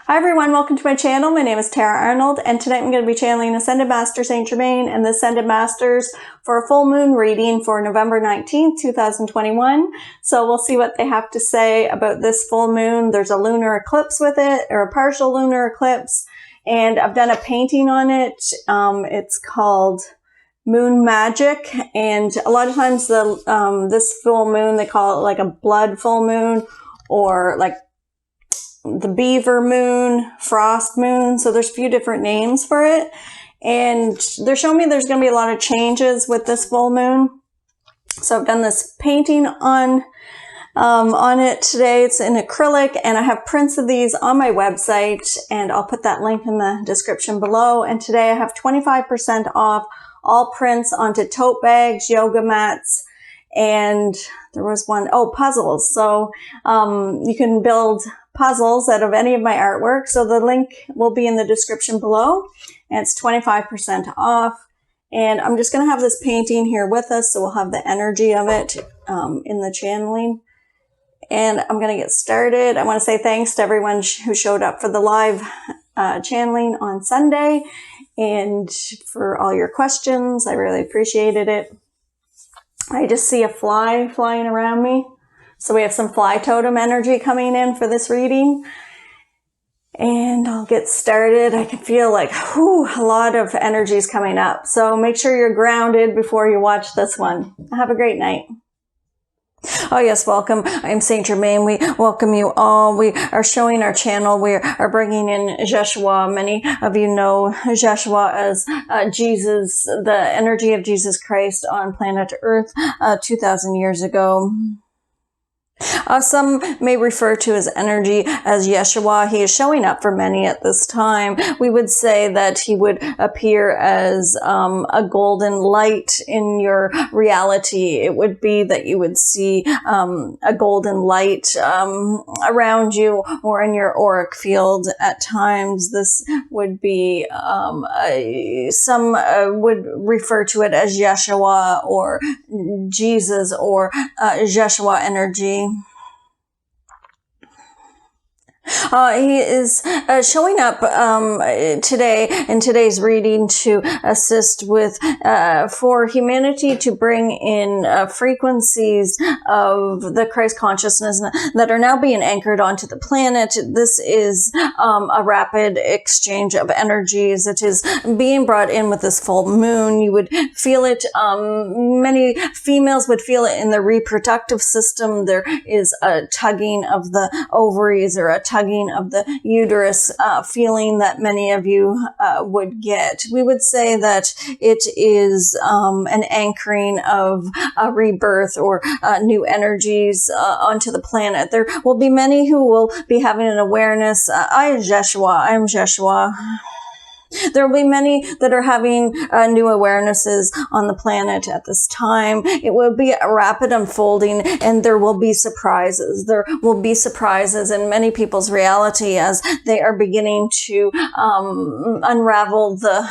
Hi everyone, welcome to my channel. My name is Tara Arnold, and tonight I'm going to be channeling Ascended Master Saint Germain and the Ascended Masters for a full moon reading for November 19th, 2021. So we'll see what they have to say about this full moon. There's a lunar eclipse with it, or a partial lunar eclipse, and I've done a painting on it. It's called Moon Magic, and a lot of times this full moon, they call it like a blood full moon, or like the beaver moon, frost moon. So there's a few different names for it, and they're showing me there's going to be a lot of changes with this full moon. So I've done this painting on it today. It's in acrylic, and I have prints of these on my website, and I'll put that link in the description below. And today I have 25% off all prints onto tote bags, yoga mats, and there was one, puzzles. So you can build puzzles out of any of my artwork. So the link will be in the description below, and it's 25% off. And I'm just going to have this painting here with us, so we'll have the energy of it in the channeling. And I'm going to get started. I want to say thanks to everyone who showed up for the live channeling on Sunday, and for all your questions. I really appreciated it. I just see a fly flying around me. So we have some fly totem energy coming in for this reading. And I'll get started. I can feel like, a lot of energy is coming up. So make sure you're grounded before you watch this one. Have a great night. Oh yes, welcome. I'm Saint Germain. We welcome you all. We are showing our channel. We are bringing in Jeshua. Many of you know Jeshua as Jesus, the energy of Jesus Christ on planet Earth 2,000 years ago. Some may refer to his energy as Yeshua. He is showing up for many at this time. We would say that he would appear as a golden light in your reality. It would be that you would see a golden light around you or in your auric field at times. This would be, some would refer to it as Yeshua or Jesus or Jeshua energy. He is showing up today in today's reading to assist with for humanity to bring in frequencies of the Christ consciousness that are now being anchored onto the planet. This is a rapid exchange of energies. It is being brought in with this full moon. You would feel it. Many females would feel it in the reproductive system. There is a tugging of the ovaries or a tugging of the uterus feeling that many of you would get. We would say that it is an anchoring of a rebirth or new energies onto the planet. There will be many who will be having an awareness. I am Jeshua. There will be many that are having new awarenesses on the planet at this time. It will be a rapid unfolding, and there will be surprises. There will be surprises in many people's reality as they are beginning to unravel the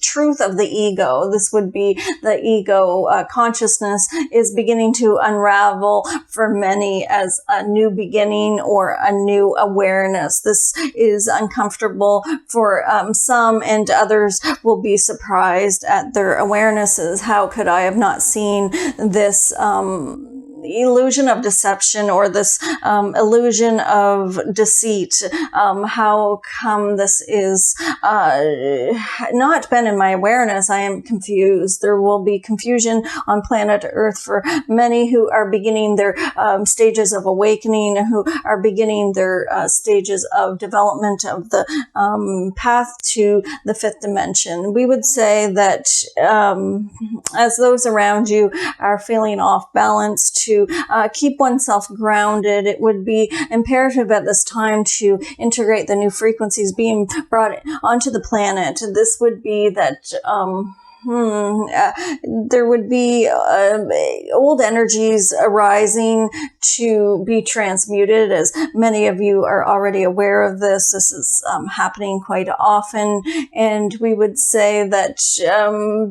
truth of the ego. This would be the ego consciousness is beginning to unravel for many as a new beginning or a new awareness. This is uncomfortable for some, and others will be surprised at their awarenesses. How could I have not seen this illusion of deception or this illusion of deceit? How come this is not been in my awareness? I am confused. There will be confusion on planet Earth for many who are beginning their stages of awakening, who are beginning their stages of development of the path to the fifth dimension. We would say that as those around you are feeling off balance, to keep oneself grounded, it would be imperative at this time to integrate the new frequencies being brought onto the planet. This would be that there would be old energies arising to be transmuted, as many of you are already aware of this. This is happening quite often, and we would say that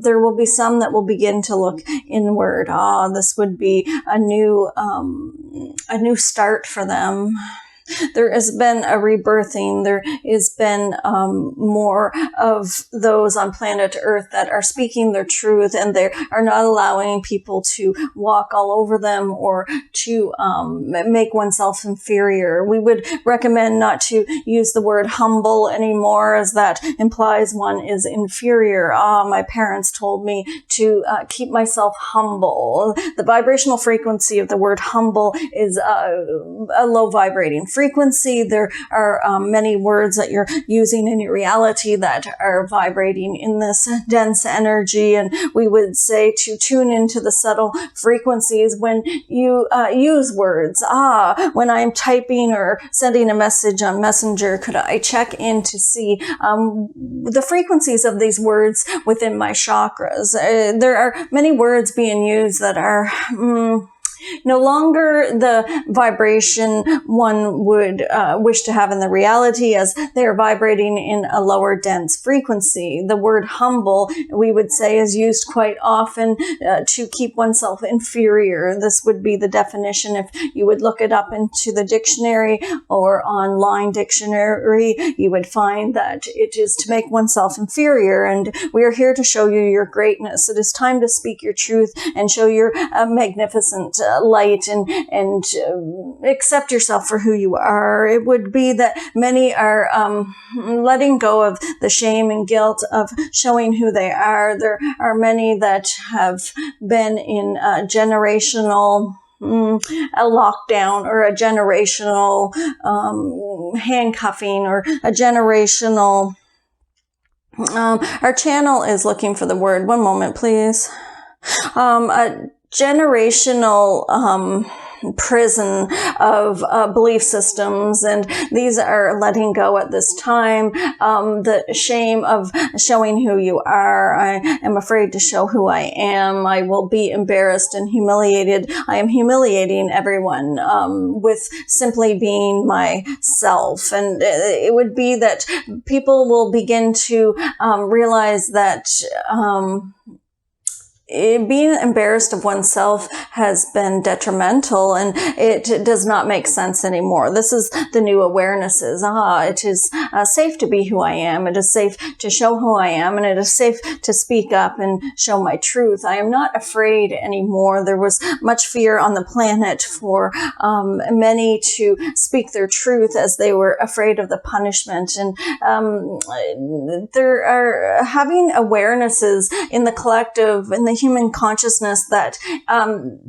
there will be some that will begin to look inward. This would be a new start for them. There has been a rebirthing. There has been more of those on planet Earth that are speaking their truth, and they are not allowing people to walk all over them or to make oneself inferior. We would recommend not to use the word humble anymore, as that implies one is inferior. My parents told me to keep myself humble. The vibrational frequency of the word humble is a low vibrating frequency. There are many words that you're using in your reality that are vibrating in this dense energy, and we would say to tune into the subtle frequencies when you use words. When I'm typing or sending a message on Messenger, could I check in to see the frequencies of these words within my chakras? There are many words being used that are no longer the vibration one would wish to have in the reality, as they are vibrating in a lower dense frequency. The word humble, we would say, is used quite often to keep oneself inferior. This would be the definition if you would look it up into the dictionary or online dictionary. You would find that it is to make oneself inferior, and we are here to show you your greatness. It is time to speak your truth and show your magnificent light and accept yourself for who you are. It would be that many are letting go of the shame and guilt of showing who they are. There are many that have been in generational a lockdown or a generational handcuffing or a generational our channel is looking for the word. One moment, please. A generational prison of belief systems, and these are letting go at this time. The shame of showing who you are. I am afraid to show who I am. I will be embarrassed and humiliated. I am humiliating everyone with simply being myself. And it would be that people will begin to realize that being embarrassed of oneself has been detrimental, and it does not make sense anymore. This is the new awarenesses. It is safe to be who I am. It is safe to show who I am, and it is safe to speak up and show my truth. I am not afraid anymore. There was much fear on the planet for many to speak their truth, as they were afraid of the punishment. And there are having awarenesses in the collective, in the human consciousness, that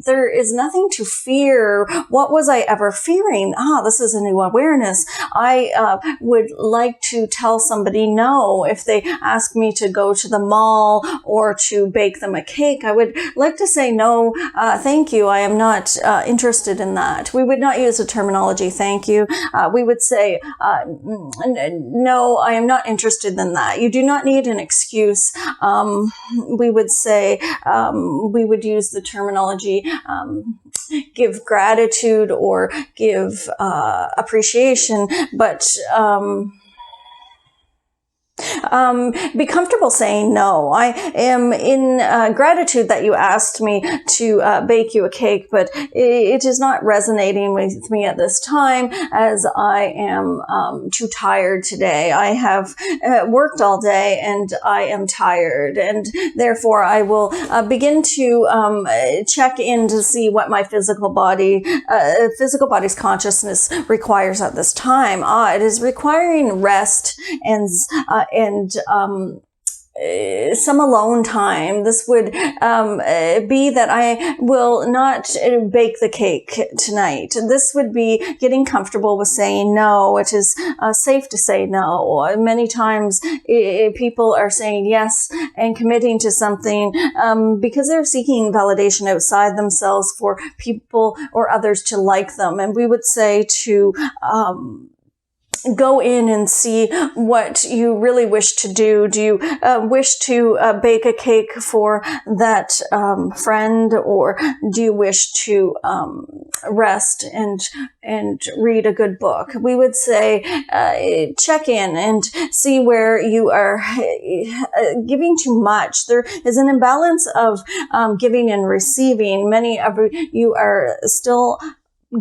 there is nothing to fear. What was I ever fearing? This is a new awareness. I would like to tell somebody no if they ask me to go to the mall or to bake them a cake. I would like to say no, thank you. I am not interested in that. We would not use the terminology thank you. We would say no, I am not interested in that. You do not need an excuse. We would say we would use the terminology give gratitude or give appreciation, but be comfortable saying no. I am in gratitude that you asked me to bake you a cake, but it is not resonating with me at this time, as I am too tired today. I have worked all day and I am tired, and therefore I will begin to check in to see what my physical body's consciousness requires at this time. It is requiring rest and some alone time. This would be that I will not bake the cake tonight. This would be getting comfortable with saying no. It is safe to say no. Many times people are saying yes and committing to something because they're seeking validation outside themselves for people or others to like them. And we would say to go in and see what you really wish to do. Do you wish to bake a cake for that friend, or do you wish to rest and read a good book? We would say check in and see where you are giving too much. There is an imbalance of giving and receiving. Many of you are still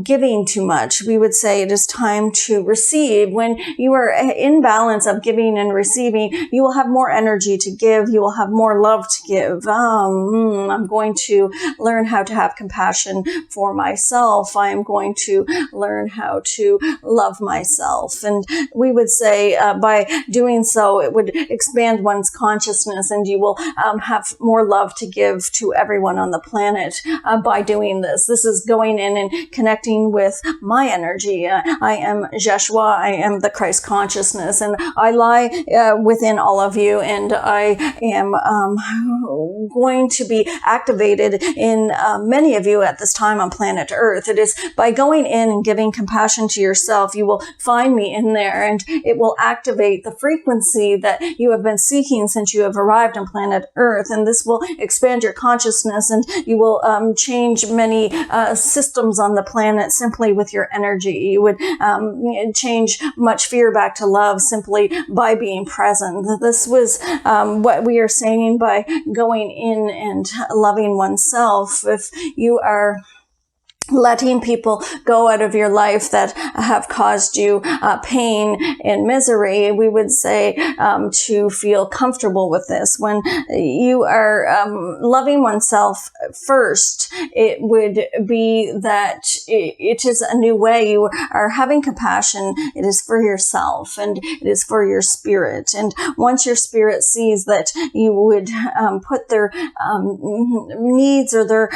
giving too much. We would say it is time to receive. When you are in balance of giving and receiving, you will have more energy to give. You will have more love to give. I'm going to learn how to have compassion for myself. I am going to learn how to love myself. And we would say by doing so, it would expand one's consciousness, and you will have more love to give to everyone on the planet by doing this. This is going in and connecting with my energy. I am Jeshua. I am the Christ consciousness, and I lie within all of you, and I am going to be activated in many of you at this time on planet Earth. It is by going in and giving compassion to yourself, you will find me in there, and it will activate the frequency that you have been seeking since you have arrived on planet Earth, and this will expand your consciousness, and you will change many systems on the planet simply with your energy. You would change much fear back to love simply by being present. This was what we are saying by going in and loving oneself. If you are letting people go out of your life that have caused you pain and misery, we would say to feel comfortable with this. When you are loving oneself first, it would be that it is a new way. You are having compassion. It is for yourself, and it is for your spirit. And once your spirit sees that you would put their needs or their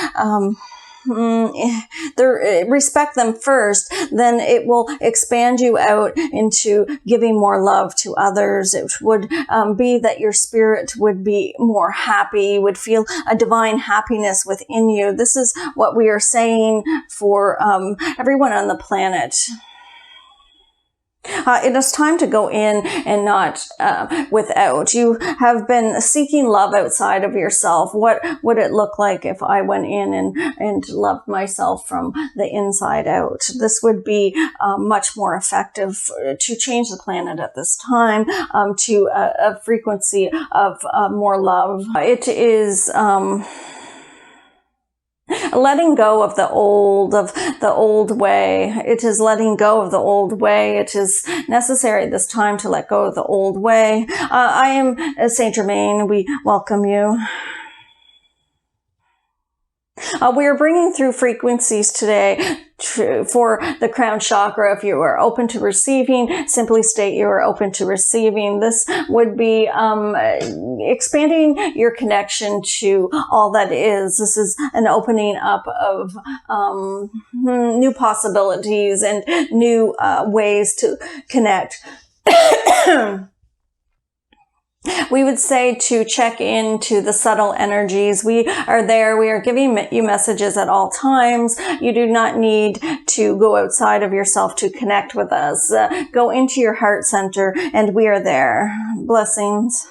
respect them first, then it will expand you out into giving more love to others. It would be that your spirit would be more happy. You would feel a divine happiness within you. This is what we are saying for everyone on the planet. It is time to go in and not without. You have been seeking love outside of yourself. What would it look like if I went in and loved myself from the inside out? This would be much more effective to change the planet at this time to a frequency of more love. It is letting go of the old way. It is letting go of the old way. It is necessary this time to let go of the old way. I am Saint Germain. We welcome you. We are bringing through frequencies today for the crown chakra. If you are open to receiving, simply state you are open to receiving. This would be expanding your connection to all that is. This is an opening up of new possibilities and new ways to connect. We would say to check into the subtle energies. We are there. We are giving you messages at all times. You do not need to go outside of yourself to connect with us. Go into your heart center, and we are there. Blessings.